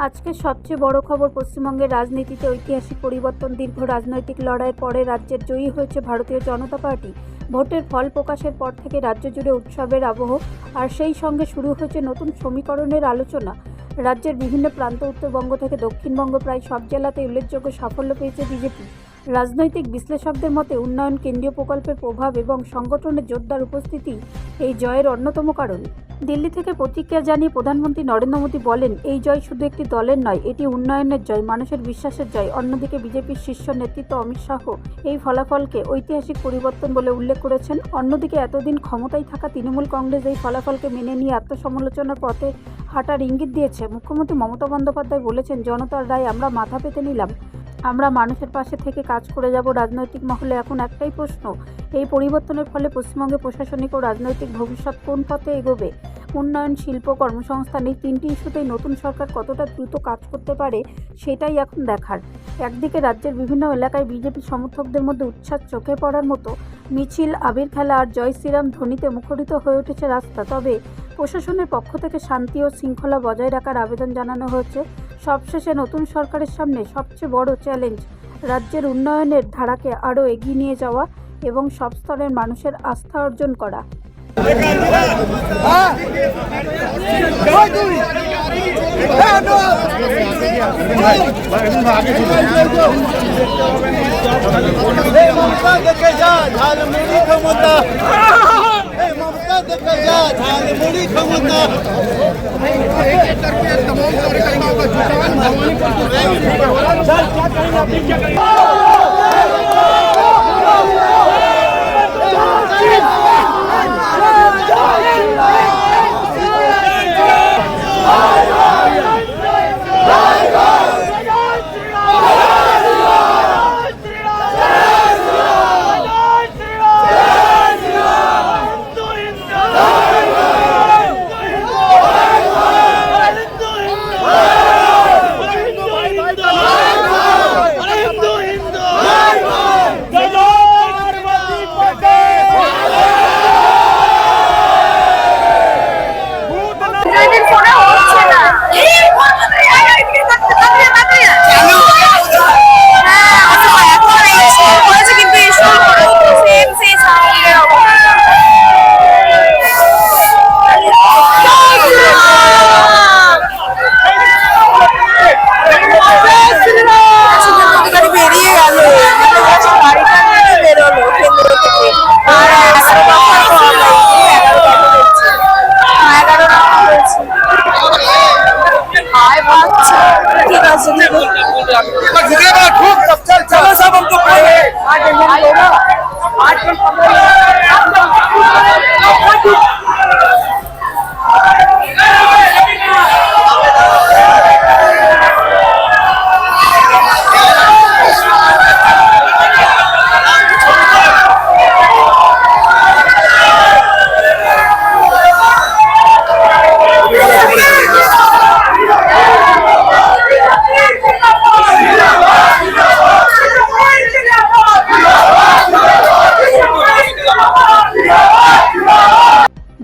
আজকে সবচেয়ে বড় খবর, পশ্চিমবঙ্গের রাজনীতিতে ঐতিহাসিক পরিবর্তন। দীর্ঘ রাজনৈতিক লড়াইয়ের পরে রাজ্যের জয়ী হয়েছে ভারতীয় জনতা পার্টি। ভোটের ফল প্রকাশের পর থেকে রাজ্য জুড়ে উৎসবের আবহ, আর সেই সঙ্গে শুরু হয়েছে নতুন সমীকরণের আলোচনা। রাজ্যের বিভিন্ন প্রান্ত, উত্তরবঙ্গ থেকে দক্ষিণবঙ্গ, প্রায় সব জেলাতে উল্লেখযোগ্য সাফল্য পেয়েছে বিজেপি। রাজনৈতিক বিশ্লেষকদের মতে উন্নয়ন, কেন্দ্রীয় প্রকল্পের প্রভাব এবং সংগঠনের জোরদার উপস্থিতি এই জয়ের অন্যতম কারণ। দিল্লি থেকে প্রতিক্রিয়া জানিয়ে প্রধানমন্ত্রী নরেন্দ্র মোদী বলেন, এই জয় শুধু একটি দলের নয়, এটি উন্নয়নের জয়, মানুষের বিশ্বাসের জয়। অন্যদিকে বিজেপির শীর্ষ নেতৃত্ব অমিত শাহ এই ফলাফলকে ঐতিহাসিক পরিবর্তন বলে উল্লেখ করেছেন। অন্যদিকে এতদিন ক্ষমতায় থাকা তৃণমূল কংগ্রেস এই ফলাফলকে মেনে নিয়ে আত্মসমালোচনার পথে হাঁটার ইঙ্গিত দিয়েছে। মুখ্যমন্ত্রী মমতা বন্দ্যোপাধ্যায় বলেছেন, জনতার রায় আমরা মাথা পেতে নিলাম, আমরা মানুষের পাশে থেকে কাজ করে যাব। রাজনৈতিক মহলে এখন একটাই প্রশ্ন, এই পরিবর্তনের ফলে পশ্চিমবঙ্গে প্রশাসনিক ও রাজনৈতিক ভবিষ্যৎ কোন পথে এগোবে। উন্নয়ন, শিল্প, কর্মসংস্থান, এই তিনটি ইস্যুতেই নতুন সরকার কতটা দ্রুত কাজ করতে পারে সেটাই এখন দেখার। একদিকে রাজ্যের বিভিন্ন এলাকায় বিজেপি সমর্থকদের মধ্যে উচ্ছ্বাস চোখে পড়ার মতো, মিছিল, আবির খেলা আর জয় শ্রীরাম ধ্বনিতে মুখরিত হয়ে উঠেছে রাস্তা। তবে প্রশাসনের পক্ষ থেকে শান্তি ও শৃঙ্খলা বজায় রাখার আবেদন জানানো হয়েছে। সবশেষে নতুন সরকারের সামনে সবচেয়ে বড় চ্যালেঞ্জ রাজ্যের উন্নয়নের ধারাকে আরও এগিয়ে নিয়ে যাওয়া এবং সব স্তরের মানুষের আস্থা অর্জন করা।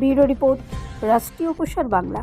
ব্যুরো রিপোর্ট, রাষ্ট্রীয় প্রসার বাংলা।